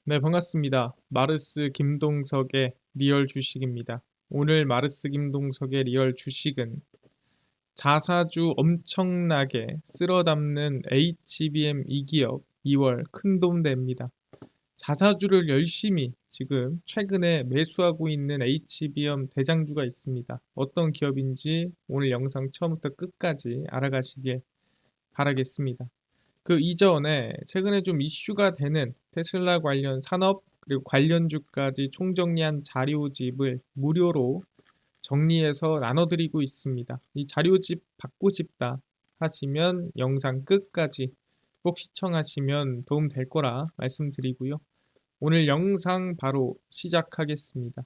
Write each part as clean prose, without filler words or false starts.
네, 반갑습니다. 마르스 김동석의 리얼 주식입니다. 오늘 마르스 김동석의 리얼 주식은 자사주 엄청나게 쓸어담는 HBM 이 기업 2월 큰돈 냅니다. 자사주를 열심히 지금 최근에 매수하고 있는 HBM 대장주가 있습니다. 어떤 기업인지 오늘 영상 처음부터 끝까지 알아가시길 바라겠습니다. 그 이전에 최근에 좀 이슈가 되는 테슬라 관련 산업 그리고 관련주까지 총정리한 자료집을 무료로 정리해서 나눠드리고 있습니다. 이 자료집 받고 싶다 하시면 영상 끝까지 꼭 시청하시면 도움 될 거라 말씀드리고요. 오늘 영상 바로 시작하겠습니다.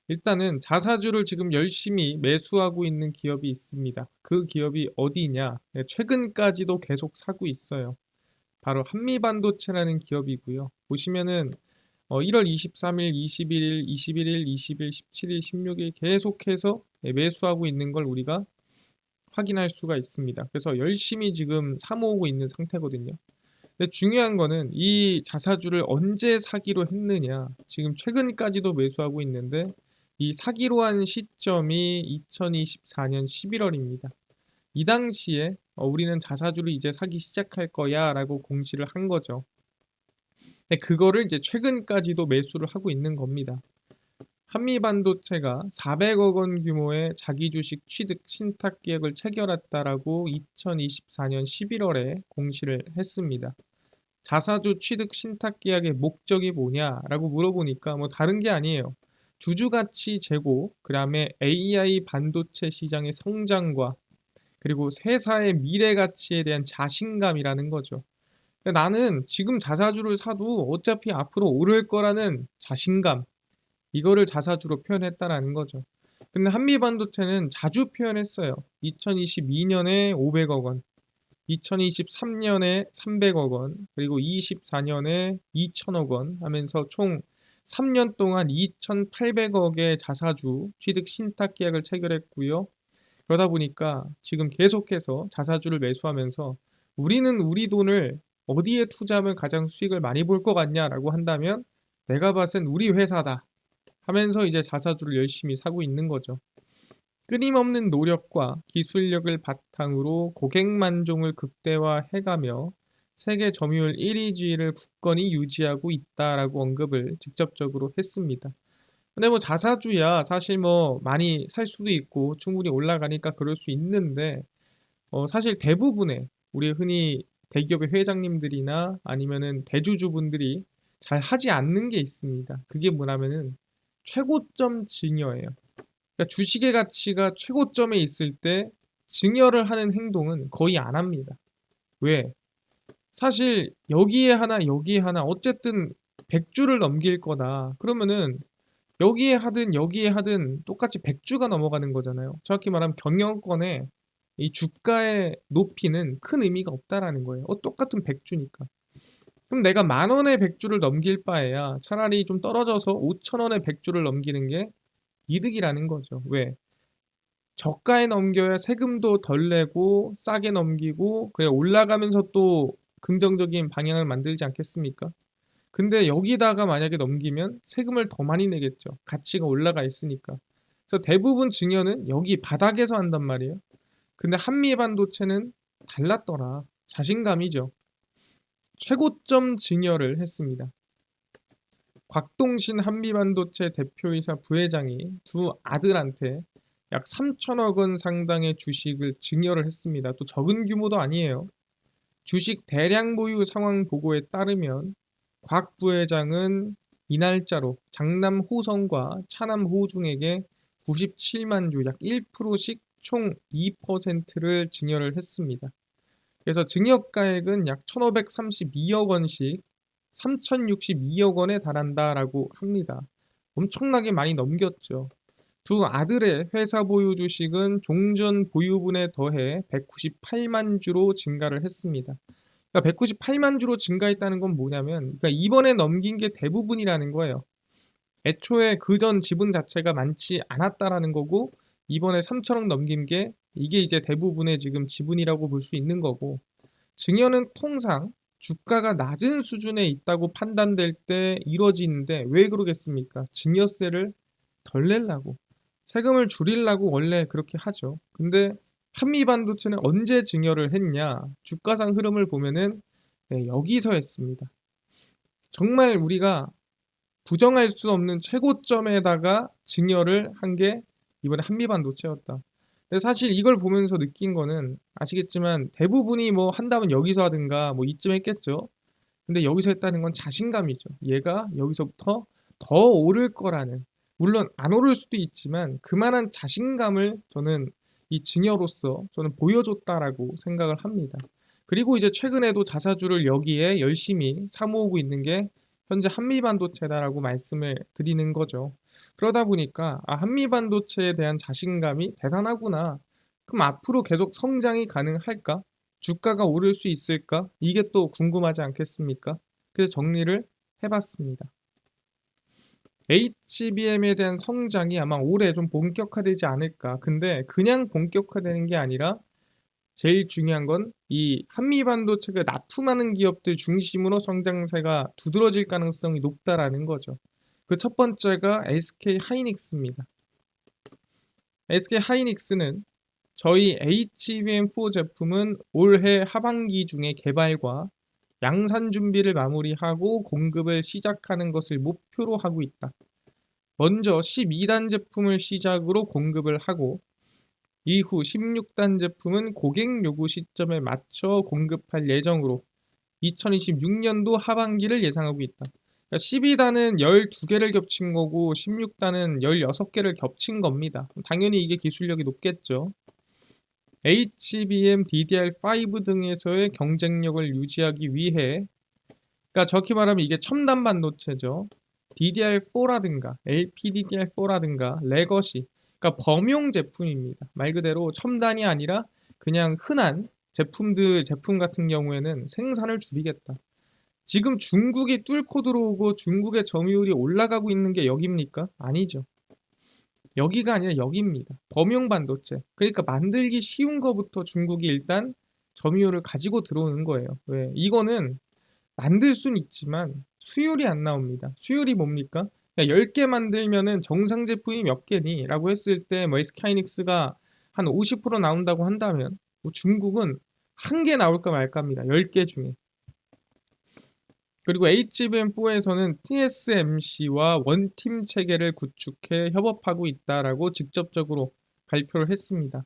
일단은 자사주를 지금 열심히 매수하고 있는 기업이 있습니다. 그 기업이 어디냐? 네, 최근까지도 계속 사고 있어요. 바로 한미반도체라는 기업이고요. 보시면은 1월 23일, 21일, 21일, 20일, 17일, 16일 계속해서 매수하고 있는 걸 우리가 확인할 수가 있습니다. 그래서 열심히 지금 사모으고 있는 상태거든요. 근데 중요한 거는 이 자사주를 언제 사기로 했느냐. 지금 최근까지도 매수하고 있는데 이 사기로 한 시점이 2024년 11월입니다. 이 당시에 우리는 자사주를 이제 사기 시작할 거야 라고 공시를 한 거죠. 근데 그거를 이제 최근까지도 매수를 하고 있는 겁니다. 한미반도체가 400억 원 규모의 자기 주식 취득 신탁 계약을 체결했다라고 2024년 11월에 공시를 했습니다. 자사주 취득 신탁 계약의 목적이 뭐냐라고 물어보니까 뭐 다른 게 아니에요. 주주가치 제고, 그다음에 AI 반도체 시장의 성장과 그리고 회사의 미래 가치에 대한 자신감이라는 거죠. 그러니까 나는 지금 자사주를 사도 어차피 앞으로 오를 거라는 자신감, 이거를 자사주로 표현했다라는 거죠. 근데 한미반도체는 자주 표현했어요. 2022년에 500억 원, 2023년에 300억 원, 그리고 24년에 2천억 원 하면서 총 3년 동안 2,800억의 자사주 취득 신탁 계약을 체결했고요. 그러다 보니까 지금 계속해서 자사주를 매수하면서 우리는 우리 돈을 어디에 투자하면 가장 수익을 많이 볼 것 같냐라고 한다면 내가 봤은 우리 회사다 하면서 이제 자사주를 열심히 사고 있는 거죠. 끊임없는 노력과 기술력을 바탕으로 고객 만족을 극대화해가며 세계 점유율 1위지위를 굳건히 유지하고 있다라고 언급을 직접적으로 했습니다. 근데 뭐 자사주야 사실 뭐 많이 살 수도 있고 충분히 올라가니까 그럴 수 있는데 사실 대부분의 우리 흔히 대기업의 회장님들이나 아니면은 대주주분들이 잘 하지 않는 게 있습니다. 그게 뭐냐면은 최고점 증여예요. 그러니까 주식의 가치가 최고점에 있을 때 증여를 하는 행동은 거의 안 합니다. 왜? 사실 여기에 하나 여기에 하나 어쨌든 100주를 넘길 거다. 그러면은 여기에 하든 여기에 하든 똑같이 100주가 넘어가는 거잖아요. 정확히 말하면 경영권의 이 주가의 높이는 큰 의미가 없다라는 거예요. 똑같은 100주니까. 그럼 내가 만 원의 100주를 넘길 바에야 차라리 좀 떨어져서 5천 원의 100주를 넘기는 게 이득이라는 거죠. 왜? 저가에 넘겨야 세금도 덜 내고 싸게 넘기고 그래 올라가면서 또 긍정적인 방향을 만들지 않겠습니까? 근데 여기다가 만약에 넘기면 세금을 더 많이 내겠죠. 가치가 올라가 있으니까. 그래서 대부분 증여는 여기 바닥에서 한단 말이에요. 근데 한미 반도체는 달랐더라. 자신감이죠. 최고점 증여를 했습니다. 곽동신 한미반도체 대표이사 부회장이 두 아들한테 약 3천억 원 상당의 주식을 증여를 했습니다. 또 적은 규모도 아니에요. 주식 대량 보유 상황 보고에 따르면 곽 부회장은 이날짜로 장남 호성과 차남 호중에게 97만 주, 약 1%씩 총 2%를 증여를 했습니다. 그래서 증여가액은 약 1,532억 원씩 3,062억 원에 달한다라고 합니다. 엄청나게 많이 넘겼죠. 두 아들의 회사 보유 주식은 종전 보유분에 더해 198만 주로 증가를 했습니다. 그러니까 198만 주로 증가했다는 건 뭐냐면 그러니까 이번에 넘긴 게 대부분이라는 거예요. 애초에 그전 지분 자체가 많지 않았다라는 거고 이번에 3천억 넘긴 게 이게 이제 대부분의 지금 지분이라고 볼 수 있는 거고 증여는 통상 주가가 낮은 수준에 있다고 판단될 때 이루어지는데 왜 그러겠습니까? 증여세를 덜 내려고, 세금을 줄이려고 원래 그렇게 하죠. 근데 한미반도체는 언제 증여를 했냐? 주가상 흐름을 보면은 네, 여기서 했습니다. 정말 우리가 부정할 수 없는 최고점에다가 증여를 한 게 이번에 한미반도체였다. 근데 사실 이걸 보면서 느낀 거는 아시겠지만 대부분이 뭐 한다면 여기서 하든가 뭐 이쯤 했겠죠. 근데 여기서 했다는 건 자신감이죠. 얘가 여기서부터 더 오를 거라는, 물론 안 오를 수도 있지만 그만한 자신감을 저는 이 증여로서 저는 보여줬다라고 생각을 합니다. 그리고 이제 최근에도 자사주를 여기에 열심히 사모으고 있는 게 현재 한미반도체다라고 말씀을 드리는 거죠. 그러다 보니까 한미반도체에 대한 자신감이 대단하구나. 그럼 앞으로 계속 성장이 가능할까? 주가가 오를 수 있을까? 이게 또 궁금하지 않겠습니까? 그래서 정리를 해봤습니다. HBM에 대한 성장이 아마 올해 좀 본격화되지 않을까. 근데 그냥 본격화되는 게 아니라 제일 중요한 건 이 한미반도체가 납품하는 기업들 중심으로 성장세가 두드러질 가능성이 높다라는 거죠. 그 첫 번째가 SK 하이닉스입니다. SK 하이닉스는 저희 HBM4 제품은 올해 하반기 중에 개발과 양산 준비를 마무리하고 공급을 시작하는 것을 목표로 하고 있다. 먼저 12단 제품을 시작으로 공급을 하고 이후 16단 제품은 고객 요구 시점에 맞춰 공급할 예정으로 2026년도 하반기를 예상하고 있다. 그러니까 12단은 12개를 겹친 거고 16단은 16개를 겹친 겁니다. 당연히 이게 기술력이 높겠죠. HBM, DDR5 등에서의 경쟁력을 유지하기 위해, 그러니까 정확히 말하면 이게 첨단 반도체죠. DDR4라든가 LPDDR4라든가 레거시, 그러니까 범용 제품입니다. 말 그대로 첨단이 아니라 그냥 흔한 제품 같은 경우에는 생산을 줄이겠다. 지금 중국이 뚫고 들어오고 중국의 점유율이 올라가고 있는 게 여기입니까? 아니죠. 여기가 아니라 여기입니다. 범용 반도체. 그러니까 만들기 쉬운 거부터 중국이 일단 점유율을 가지고 들어오는 거예요. 왜? 이거는 만들 수는 있지만 수율이 안 나옵니다. 수율이 뭡니까? 10개 만들면은 정상 제품이 몇 개니? 라고 했을 때 뭐 SK하이닉스가 한 50% 나온다고 한다면 뭐 중국은 한 개 나올까 말까입니다. 10개 중에. 그리고 HBM4에서는 TSMC와 원팀 체계를 구축해 협업하고 있다라고 직접적으로 발표를 했습니다.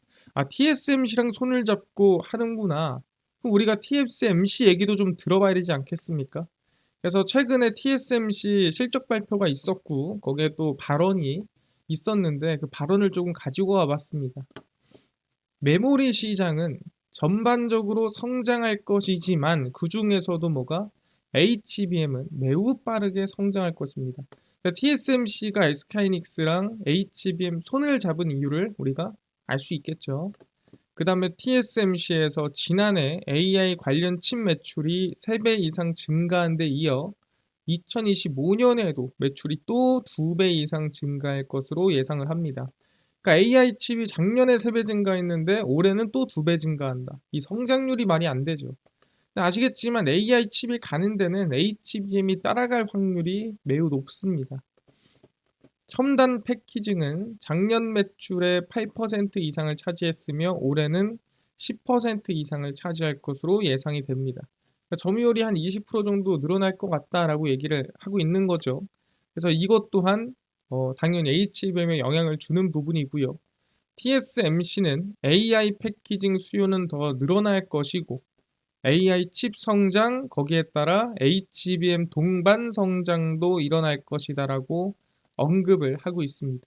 TSMC랑 손을 잡고 하는구나. 그럼 우리가 TSMC 얘기도 좀 들어봐야 되지 않겠습니까? 그래서 최근에 TSMC 실적 발표가 있었고 거기에 또 발언이 있었는데 그 발언을 조금 가지고 와봤습니다. 메모리 시장은 전반적으로 성장할 것이지만 그 중에서도 뭐가 HBM은 매우 빠르게 성장할 것입니다. 그러니까 TSMC가 SK하이닉스랑 HBM 손을 잡은 이유를 우리가 알 수 있겠죠. 그 다음에 TSMC에서 지난해 AI 관련 칩 매출이 3배 이상 증가한 데 이어 2025년에도 매출이 또 2배 이상 증가할 것으로 예상을 합니다. 그러니까 AI 칩이 작년에 3배 증가했는데 올해는 또 2배 증가한다. 이 성장률이 말이 안 되죠. 아시겠지만 AI 칩이 가는 데는 HBM이 따라갈 확률이 매우 높습니다. 첨단 패키징은 작년 매출의 8% 이상을 차지했으며 올해는 10% 이상을 차지할 것으로 예상이 됩니다. 그러니까 점유율이 한 20% 정도 늘어날 것 같다라고 얘기를 하고 있는 거죠. 그래서 이것 또한 당연히 HBM에 영향을 주는 부분이고요. TSMC는 AI 패키징 수요는 더 늘어날 것이고 AI 칩 성장 거기에 따라 HBM 동반 성장도 일어날 것이다라고 언급을 하고 있습니다.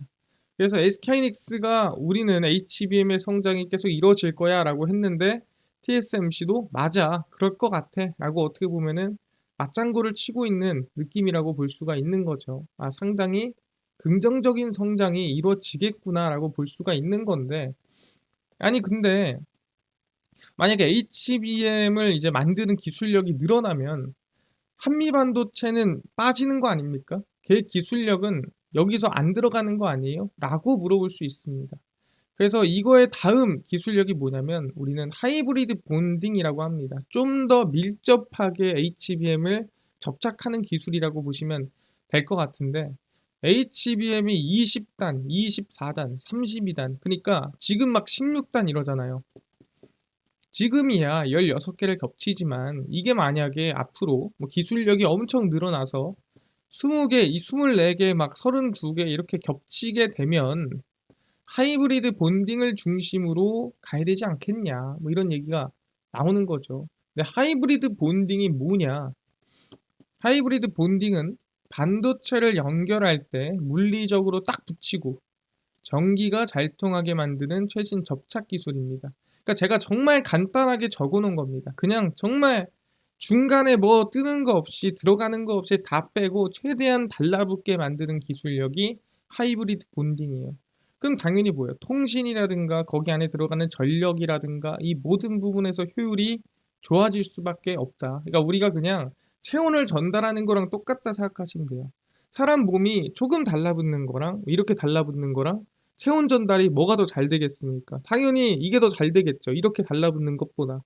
그래서 SK하이닉스가 우리는 HBM의 성장이 계속 이루어질 거야라고 했는데 TSMC도 맞아 그럴 것 같아라고 어떻게 보면은 맞장구를 치고 있는 느낌이라고 볼 수가 있는 거죠. 상당히 긍정적인 성장이 이루어지겠구나라고 볼 수가 있는 건데 근데 만약에 HBM을 이제 만드는 기술력이 늘어나면 한미반도체는 빠지는 거 아닙니까? 걔 기술력은 여기서 안 들어가는 거 아니에요? 라고 물어볼 수 있습니다. 그래서 이거의 다음 기술력이 뭐냐면 우리는 하이브리드 본딩이라고 합니다. 좀 더 밀접하게 HBM을 접착하는 기술이라고 보시면 될 것 같은데 HBM이 20단, 24단, 32단 그러니까 지금 막 16단 이러잖아요. 지금이야 16개를 겹치지만 이게 만약에 앞으로 뭐 기술력이 엄청 늘어나서 20개, 이 24개 막 32개 이렇게 겹치게 되면 하이브리드 본딩을 중심으로 가야 되지 않겠냐 뭐 이런 얘기가 나오는 거죠. 근데 하이브리드 본딩이 뭐냐? 하이브리드 본딩은 반도체를 연결할 때 물리적으로 딱 붙이고 전기가 잘 통하게 만드는 최신 접착 기술입니다. 그러니까 제가 정말 간단하게 적어 놓은 겁니다. 그냥 정말 중간에 뭐 뜨는 거 없이 들어가는 거 없이 다 빼고 최대한 달라붙게 만드는 기술력이 하이브리드 본딩이에요. 그럼 당연히 뭐예요? 통신이라든가 거기 안에 들어가는 전력이라든가 이 모든 부분에서 효율이 좋아질 수밖에 없다. 그러니까 우리가 그냥 체온을 전달하는 거랑 똑같다 생각하시면 돼요. 사람 몸이 조금 달라붙는 거랑 이렇게 달라붙는 거랑 체온 전달이 뭐가 더 잘 되겠습니까? 당연히 이게 더 잘 되겠죠. 이렇게 달라붙는 것보다.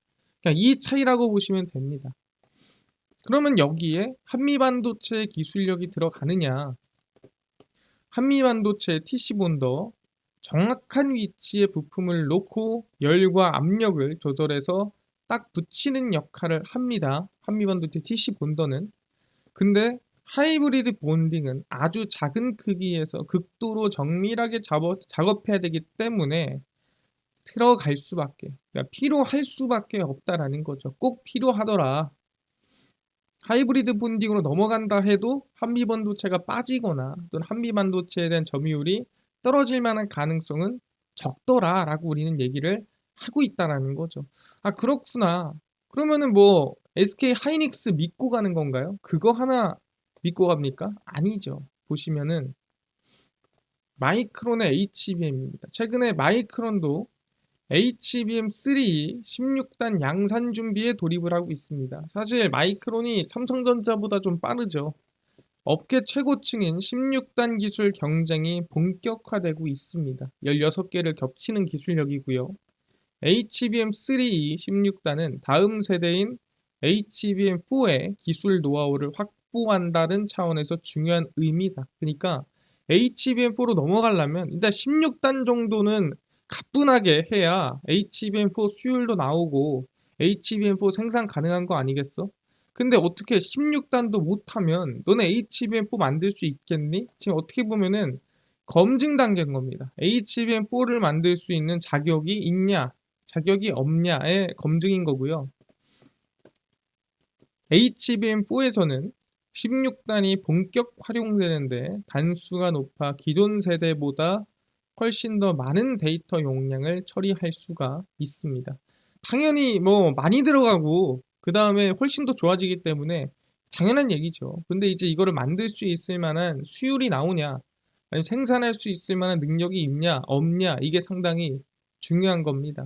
그냥 이 차이라고 보시면 됩니다. 그러면 여기에 한미반도체 기술력이 들어가느냐? 한미반도체 TC본더 정확한 위치에 부품을 놓고 열과 압력을 조절해서 딱 붙이는 역할을 합니다. 한미반도체 TC본더는. 근데 하이브리드 본딩은 아주 작은 크기에서 극도로 정밀하게 작업해야 되기 때문에 들어갈 수밖에, 그러니까 필요할 수밖에 없다라는 거죠. 꼭 필요하더라. 하이브리드 본딩으로 넘어간다 해도 한미 반도체가 빠지거나 또는 한미 반도체에 대한 점유율이 떨어질 만한 가능성은 적더라라고 우리는 얘기를 하고 있다라는 거죠. 아, 그렇구나. 그러면은 뭐 SK 하이닉스 믿고 가는 건가요? 그거 하나 믿고 갑니까? 아니죠. 보시면은 마이크론의 HBM입니다. 최근에 마이크론도 HBM3 16단 양산 준비에 돌입을 하고 있습니다. 사실 마이크론이 삼성전자보다 좀 빠르죠. 업계 최고층인 16단 기술 경쟁이 본격화되고 있습니다. 16개를 겹치는 기술력이고요. HBM3 16단은 다음 세대인 HBM4의 기술 노하우를 확보한다는 차원에서 중요한 의미다. 그러니까 HBM4로 넘어가려면 일단 16단 정도는 가뿐하게 해야 HBM4 수율도 나오고 HBM4 생산 가능한 거 아니겠어? 근데 어떻게 16단도 못하면 너네 HBM4 만들 수 있겠니? 지금 어떻게 보면은 검증 단계인 겁니다. HBM4를 만들 수 있는 자격이 있냐, 자격이 없냐의 검증인 거고요. HBM4에서는 16단이 본격 활용되는데 단수가 높아 기존 세대보다 훨씬 더 많은 데이터 용량을 처리할 수가 있습니다. 당연히 뭐 많이 들어가고 그 다음에 훨씬 더 좋아지기 때문에 당연한 얘기죠. 근데 이제 이거를 만들 수 있을 만한 수율이 나오냐, 아니 생산할 수 있을 만한 능력이 있냐 없냐 이게 상당히 중요한 겁니다.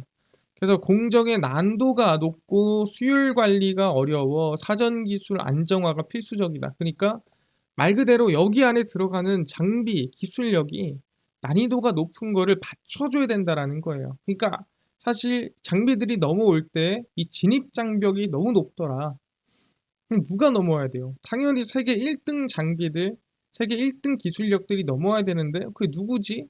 그래서 공정의 난도가 높고 수율 관리가 어려워 사전 기술 안정화가 필수적이다. 그러니까 말 그대로 여기 안에 들어가는 장비, 기술력이 난이도가 높은 거를 받쳐줘야 된다라는 거예요. 그러니까 사실 장비들이 넘어올 때 이 진입 장벽이 너무 높더라. 그럼 누가 넘어와야 돼요? 당연히 세계 1등 장비들, 세계 1등 기술력들이 넘어와야 되는데 그게 누구지?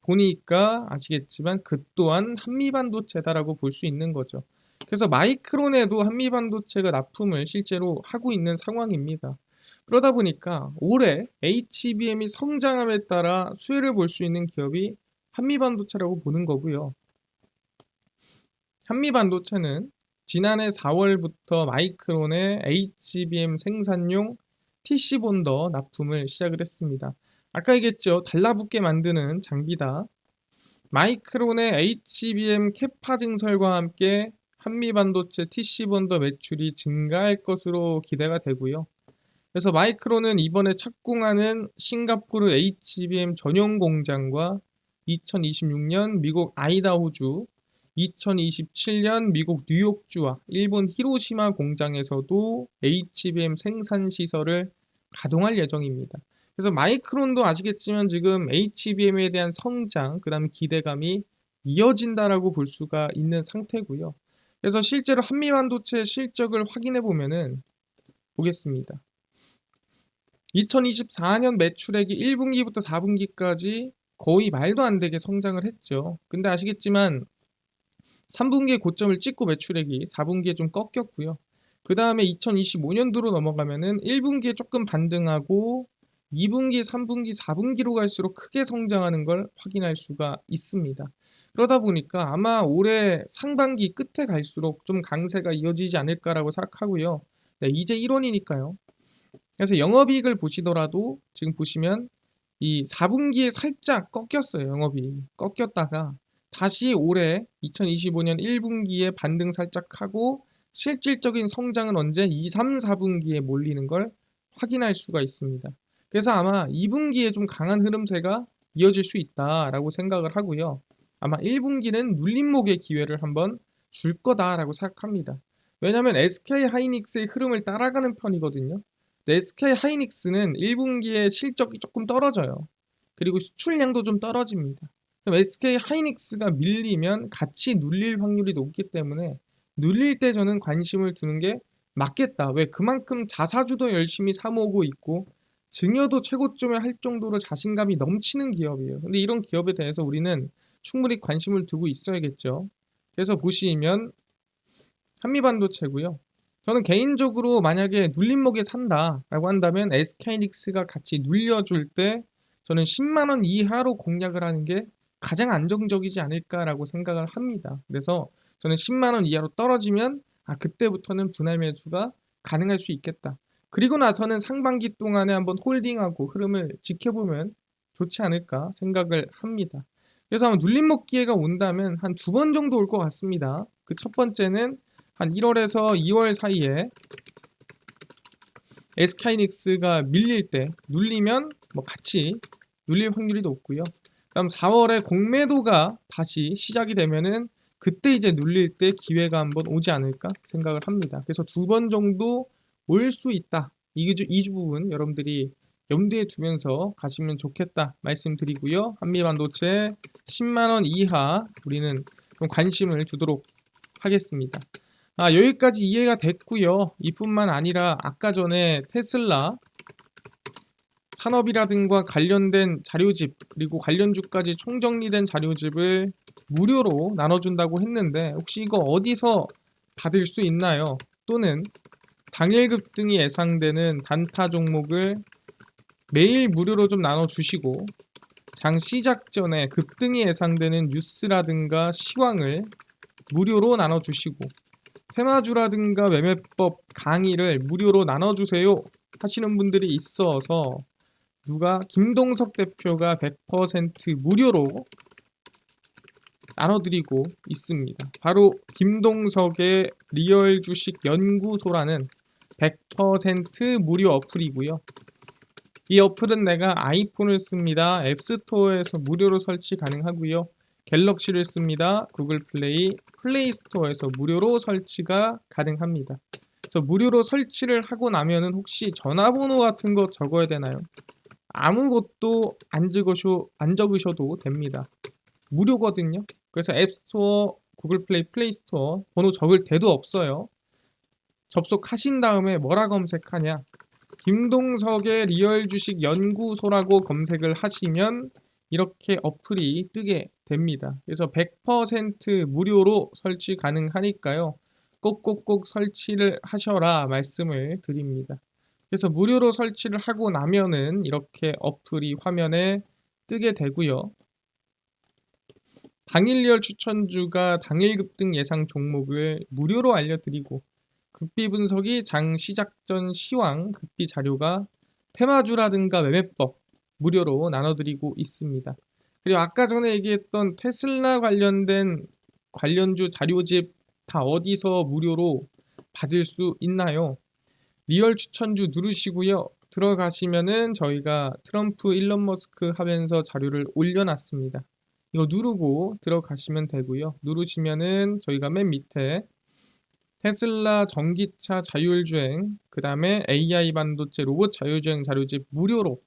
보니까 아시겠지만 그 또한 한미반도체다라고 볼 수 있는 거죠. 그래서 마이크론에도 한미반도체가 납품을 실제로 하고 있는 상황입니다. 그러다 보니까 올해 HBM이 성장함에 따라 수혜를 볼 수 있는 기업이 한미반도체라고 보는 거고요. 한미반도체는 지난해 4월부터 마이크론의 HBM 생산용 TC본더 납품을 시작을 했습니다. 아까 얘기했죠. 달라붙게 만드는 장비다. 마이크론의 HBM 캐파 증설과 함께 한미반도체 TC본더 매출이 증가할 것으로 기대가 되고요. 그래서 마이크론은 이번에 착공하는 싱가포르 HBM 전용 공장과 2026년 미국 아이다호주, 2027년 미국 뉴욕주와 일본 히로시마 공장에서도 HBM 생산 시설을 가동할 예정입니다. 그래서 마이크론도 아시겠지만 지금 HBM에 대한 성장, 그 다음에 기대감이 이어진다라고 볼 수가 있는 상태고요. 그래서 실제로 한미반도체 실적을 확인해 보면은 보겠습니다. 2024년 매출액이 1분기부터 4분기까지 거의 말도 안 되게 성장을 했죠. 근데 아시겠지만 3분기에 고점을 찍고 매출액이 4분기에 좀 꺾였고요. 그 다음에 2025년도로 넘어가면은 1분기에 조금 반등하고 2분기, 3분기, 4분기로 갈수록 크게 성장하는 걸 확인할 수가 있습니다. 그러다 보니까 아마 올해 상반기 끝에 갈수록 좀 강세가 이어지지 않을까라고 생각하고요. 네, 이제 1월이니까요. 그래서 영업이익을 보시더라도 지금 보시면 이 4분기에 살짝 꺾였어요. 영업이익이 꺾였다가 다시 올해 2025년 1분기에 반등 살짝 하고 실질적인 성장은 언제 2, 3, 4분기에 몰리는 걸 확인할 수가 있습니다. 그래서 아마 2분기에 좀 강한 흐름세가 이어질 수 있다라고 생각을 하고요. 아마 1분기는 눌림목의 기회를 한번 줄 거다라고 생각합니다. 왜냐하면 SK 하이닉스의 흐름을 따라가는 편이거든요. SK 하이닉스는 1분기에 실적이 조금 떨어져요. 그리고 수출량도 좀 떨어집니다. 그럼 SK 하이닉스가 밀리면 같이 눌릴 확률이 높기 때문에 눌릴 때 저는 관심을 두는 게 맞겠다. 왜? 그만큼 자사주도 열심히 사모으고 있고 증여도 최고점에 할 정도로 자신감이 넘치는 기업이에요. 근데 이런 기업에 대해서 우리는 충분히 관심을 두고 있어야겠죠. 그래서 보시면 한미반도체고요. 저는 개인적으로 만약에 눌림목에 산다라고 한다면 SK하이닉스가 같이 눌려줄 때 저는 10만 원 이하로 공략을 하는 게 가장 안정적이지 않을까라고 생각을 합니다. 그래서 저는 10만 원 이하로 떨어지면 그때부터는 분할 매수가 가능할 수 있겠다. 그리고 나서는 상반기 동안에 한번 홀딩하고 흐름을 지켜보면 좋지 않을까 생각을 합니다. 그래서 아마 눌림목 기회가 온다면 한 두 번 정도 올 것 같습니다. 그 첫 번째는 한 1월에서 2월 사이에 SK하이닉스가 밀릴 때 눌리면 뭐 같이 눌릴 확률이 높고요. 그다음 4월에 공매도가 다시 시작이 되면은 그때 이제 눌릴 때 기회가 한번 오지 않을까 생각을 합니다. 그래서 두 번 정도 올 수 있다. 이주 부분 여러분들이 염두에 두면서 가시면 좋겠다 말씀드리고요. 한미반도체 10만 원 이하 우리는 좀 관심을 두도록 하겠습니다. 여기까지 이해가 됐고요. 이뿐만 아니라 아까 전에 테슬라 산업이라든가 관련된 자료집 그리고 관련주까지 총정리된 자료집을 무료로 나눠준다고 했는데 혹시 이거 어디서 받을 수 있나요? 또는 당일 급등이 예상되는 단타 종목을 매일 무료로 좀 나눠주시고 장 시작 전에 급등이 예상되는 뉴스라든가 시황을 무료로 나눠주시고 테마주라든가 매매법 강의를 무료로 나눠주세요 하시는 분들이 있어서 누가 김동석 대표가 100% 무료로 나눠드리고 있습니다. 바로 김동석의 리얼 주식 연구소라는 100% 무료 어플이고요. 이 어플은 내가 아이폰을 씁니다. 앱스토어에서 무료로 설치 가능하고요. 갤럭시를 씁니다. 구글 플레이, 플레이스토어에서 무료로 설치가 가능합니다. 그래서 무료로 설치를 하고 나면은 혹시 전화번호 같은 거 적어야 되나요? 아무것도 안 적으셔도 됩니다. 무료거든요. 그래서 앱스토어, 구글 플레이, 플레이스토어 번호 적을 데도 없어요. 접속하신 다음에 뭐라 검색하냐? 김동석의 리얼 주식 연구소라고 검색을 하시면 이렇게 어플이 뜨게 됩니다. 그래서 100% 무료로 설치 가능하니까요. 꼭꼭꼭 설치를 하셔라 말씀을 드립니다. 그래서 무료로 설치를 하고 나면은 이렇게 어플이 화면에 뜨게 되고요. 당일 리얼 추천주가 당일 급등 예상 종목을 무료로 알려드리고 급비 분석이 장 시작 전 시황 급비 자료가 테마주라든가 매매법 무료로 나눠드리고 있습니다. 그리고 아까 전에 얘기했던 테슬라 관련된 관련주 자료집 다 어디서 무료로 받을 수 있나요? 리얼 추천주 누르시고요. 들어가시면은 저희가 트럼프 일론 머스크 하면서 자료를 올려놨습니다. 이거 누르고 들어가시면 되고요. 누르시면은 저희가 맨 밑에 테슬라 전기차 자율주행, 그 다음에 AI 반도체 로봇 자율주행 자료집 무료로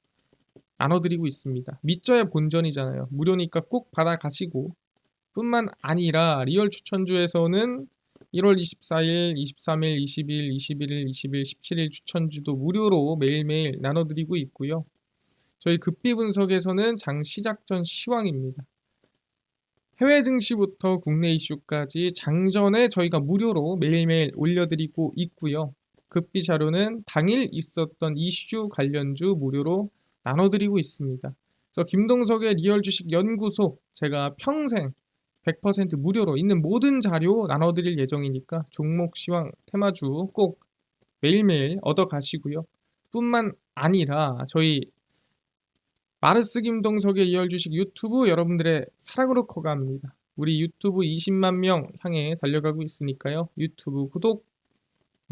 나눠드리고 있습니다. 믿져야 본전이잖아요. 무료니까 꼭 받아가시고 뿐만 아니라 리얼 추천주에서는 1월 24일, 23일, 20일, 21일, 20일, 17일 추천주도 무료로 매일매일 나눠드리고 있고요. 저희 급비 분석에서는 장 시작 전 시황입니다. 해외 증시부터 국내 이슈까지 장전에 저희가 무료로 매일매일 올려드리고 있고요. 급비 자료는 당일 있었던 이슈 관련주 무료로 나눠드리고 있습니다. 그래서 김동석의 리얼 주식 연구소 제가 평생 100% 무료로 있는 모든 자료 나눠드릴 예정이니까 종목 시황 테마주 꼭 매일매일 얻어 가시고요. 뿐만 아니라 저희 마르스 김동석의 리얼 주식 유튜브 여러분들의 사랑으로 커갑니다. 우리 유튜브 20만 명 향해 달려가고 있으니까요. 유튜브 구독,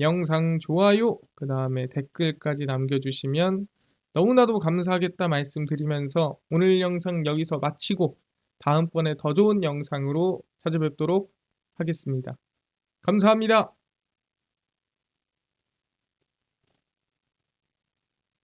영상 좋아요, 그 다음에 댓글까지 남겨주시면 너무나도 감사하겠다 말씀드리면서 오늘 영상 여기서 마치고 다음번에 더 좋은 영상으로 찾아뵙도록 하겠습니다. 감사합니다.